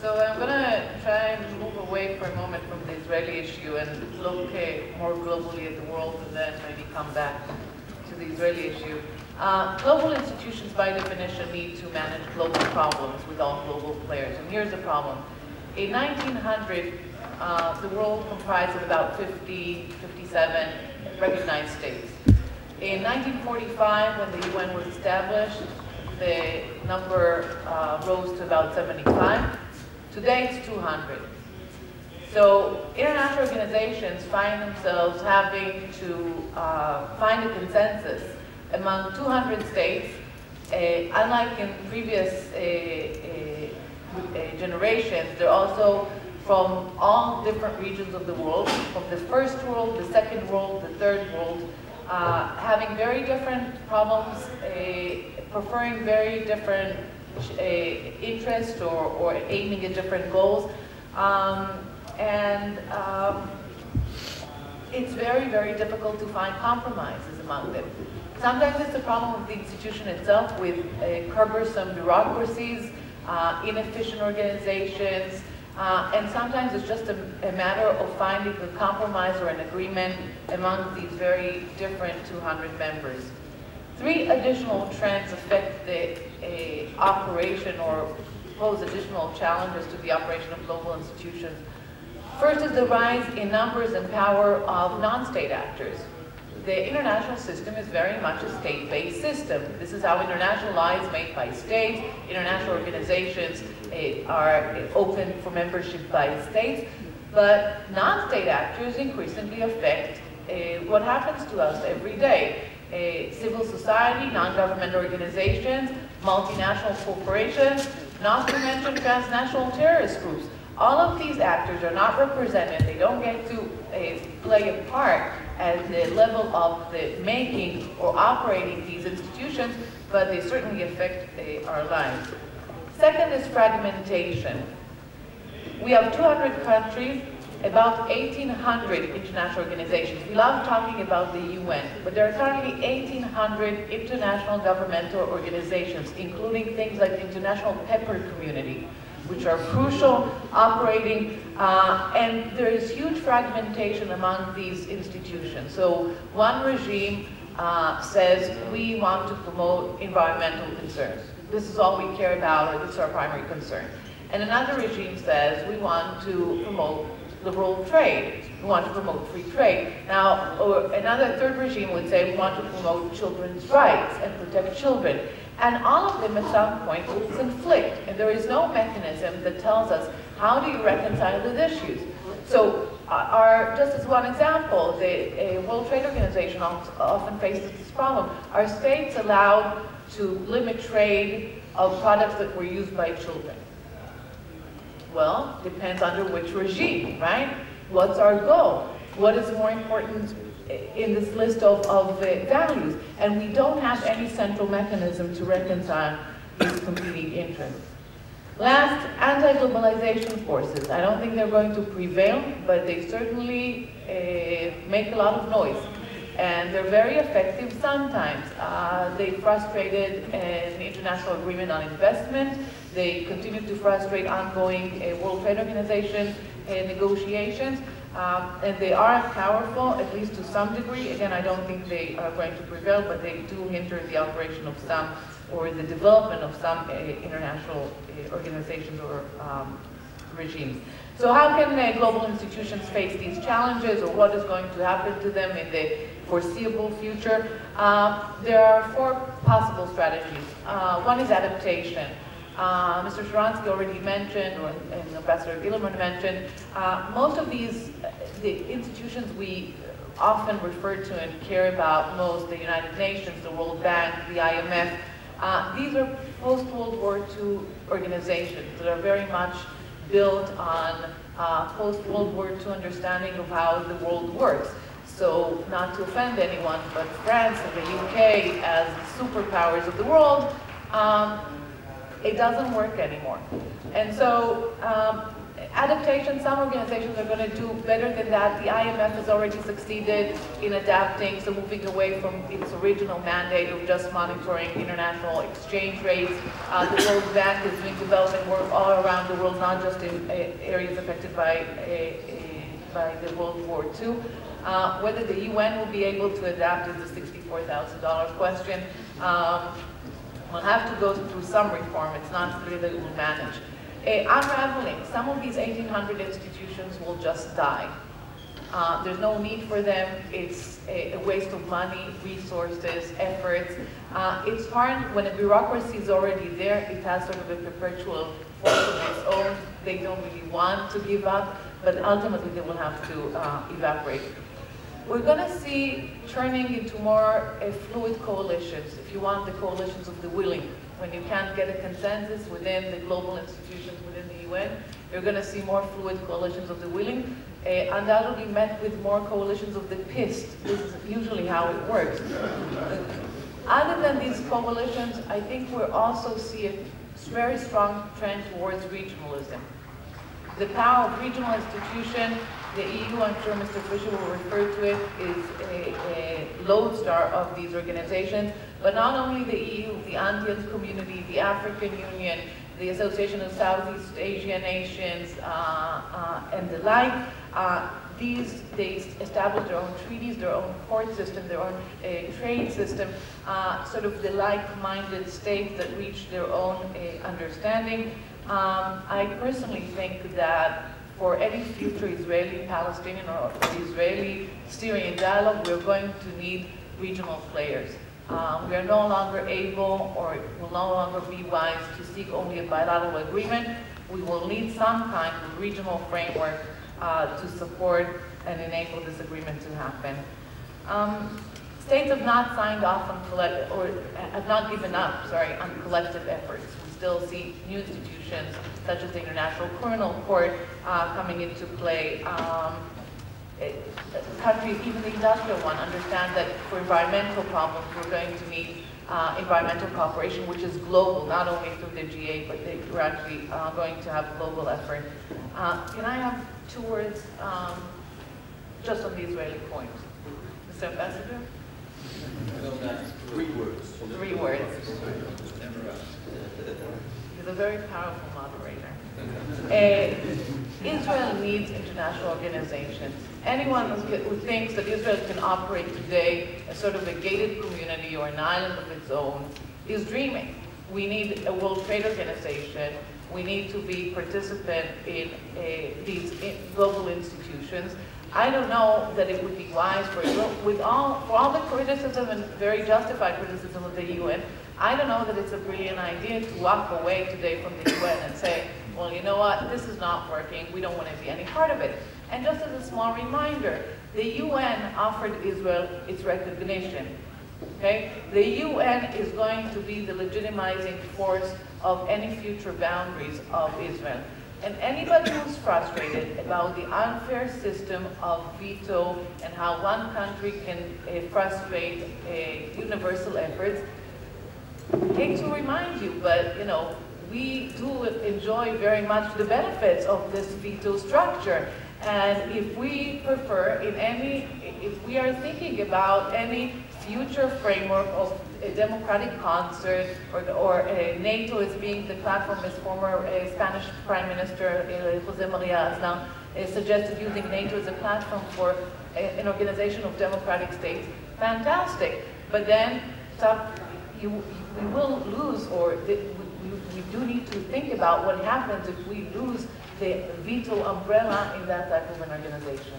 So I'm going to try and move away for a moment from the Israeli issue and look more globally at the world, and then maybe come back to the Israeli issue. Global institutions, by definition, need to manage global problems with all global players. And here's the problem. In 1900, the world comprised of about 50, 57 recognized states. In 1945, when the UN was established, the number rose to about 75. Today it's 200. So international organizations find themselves having to find a consensus among 200 states. Unlike in previous generations, they're also from all different regions of the world, from the first world, the second world, the third world, having very different problems, preferring very different interests or aiming at different goals. It's very, very difficult to find compromises among them. Sometimes it's a problem of the institution itself with cumbersome bureaucracies, inefficient organizations, and sometimes it's just a matter of finding a compromise or an agreement among these very different 200 members. Three additional trends affect the operation or pose additional challenges to the operation of global institutions. First is the rise in numbers and power of non-state actors. The international system is very much a state-based system. This is how international law is made by states. International organizations are open for membership by states. But non-state actors increasingly affect what happens to us every day. Civil society, non-governmental organizations, multinational corporations, not to mention transnational terrorist groups. All of these actors are not represented. They don't get to play a part at the level of the making or operating these institutions, but they certainly affect our lives. Second is fragmentation. We have 200 countries, about 1,800 international organizations. We love talking about the UN, but there are currently 1,800 international governmental organizations, including things like the International Pepper Community, which are crucial, operating, and there is huge fragmentation among these institutions. So one regime says, we want to promote environmental concerns. This is all we care about, or this is our primary concern. And another regime says, we want to promote liberal trade. We want to promote free trade. Now, or another third regime would say, we want to promote children's rights and protect children. And all of them at some point conflict, and there is no mechanism that tells us how do you reconcile these issues. So just as one example, the World Trade Organization often faces this problem. Are states allowed to limit trade of products that were used by children? Well, depends under which regime, right? What's our goal? What is more important in this list of values? And we don't have any central mechanism to reconcile these competing interests. Last, anti-globalization forces. I don't think they're going to prevail, but they certainly make a lot of noise. And they're very effective sometimes. They frustrated an international agreement on investment. They continue to frustrate ongoing World Trade Organization negotiations. And they are powerful, at least to some degree. Again, I don't think they are going to prevail, but they do hinder the operation of some, or the development of some international organizations or regimes. So how can global institutions face these challenges, or what is going to happen to them in the foreseeable future? There are four possible strategies. One is adaptation. Mr. Sharansky already mentioned, and Ambassador Gillerman mentioned, most of these, the institutions we often refer to and care about most, the United Nations, the World Bank, the IMF, these are post-World War II organizations that are very much built on post-World War II understanding of how the world works. So, not to offend anyone, but France and the UK as superpowers of the world, it doesn't work anymore. And so, Adaptation, some organizations are going to do better than that. The IMF has already succeeded in adapting, so moving away from its original mandate of just monitoring international exchange rates. The World Bank is doing development work all around the world, not just in areas affected by the World War II. Whether the UN will be able to adapt is the $64,000 question. We'll have to go through some reform. It's not clear that it will manage. Unraveling, some of these 1,800 institutions will just die. There's no need for them. It's a waste of money, resources, efforts. It's hard when a bureaucracy is already there. It has sort of a perpetual force of its own. They don't really want to give up, but ultimately they will have to evaporate. We're going to see turning into more fluid coalitions, if you want, the coalitions of the willing. When you can't get a consensus within the global institutions within the UN, you're going to see more fluid coalitions of the willing, undoubtedly met with more coalitions of the pissed. This is usually how it works. Other than these coalitions, I think we'll also see a very strong trend towards regionalism. The power of regional institution, the EU, I'm sure Mr. Fisher will refer to it, is a lodestar of these organizations. But not only the EU, the Andean community, the African Union, the Association of Southeast Asian Nations, and the like, they establish their own treaties, their own court system, their own trade system, sort of the like-minded states that reach their own understanding. I personally think that for any future Israeli-Palestinian or Israeli-Syrian dialogue, we're going to need regional players. We are no longer able, or it will no longer be wise, to seek only a bilateral agreement. We will need some kind of regional framework to support and enable this agreement to happen. States have not signed off on have not given up, on collective efforts. We still see new institutions such as the International Criminal Court coming into play. Countries, even the industrial one, understand that for environmental problems we're going to need environmental cooperation, which is global, not only through the G8, but we're actually going to have global effort. Can I have 2 words just on the Israeli point? Mr. Ambassador? 3 words. 3 words. He's a very powerful moderator. Israel needs international organizations. Anyone who thinks that Israel can operate today as sort of a gated community or an island of its own is dreaming. We need a World Trade Organization. We need to be participant in these global institutions. I don't know that it would be wise for Israel, for all the criticism and very justified criticism of the UN, I don't know that it's a brilliant idea to walk away today from the UN and say, well, you know what, this is not working, we don't want to be any part of it. And just as a small reminder, the UN offered Israel its recognition. Okay? The UN is going to be the legitimizing force of any future boundaries of Israel. And anybody who's frustrated about the unfair system of veto and how one country can frustrate universal efforts, I hate to remind you, but you know, we do enjoy very much the benefits of this veto structure. And if we prefer, if we are thinking about any future framework of a democratic concert, or NATO as being the platform, as former Spanish Prime Minister Jose Maria Aznar suggested, using NATO as a platform for an organization of democratic states, fantastic. But then we will lose, or we do need to think about what happens if we lose the veto umbrella in that type of an organization.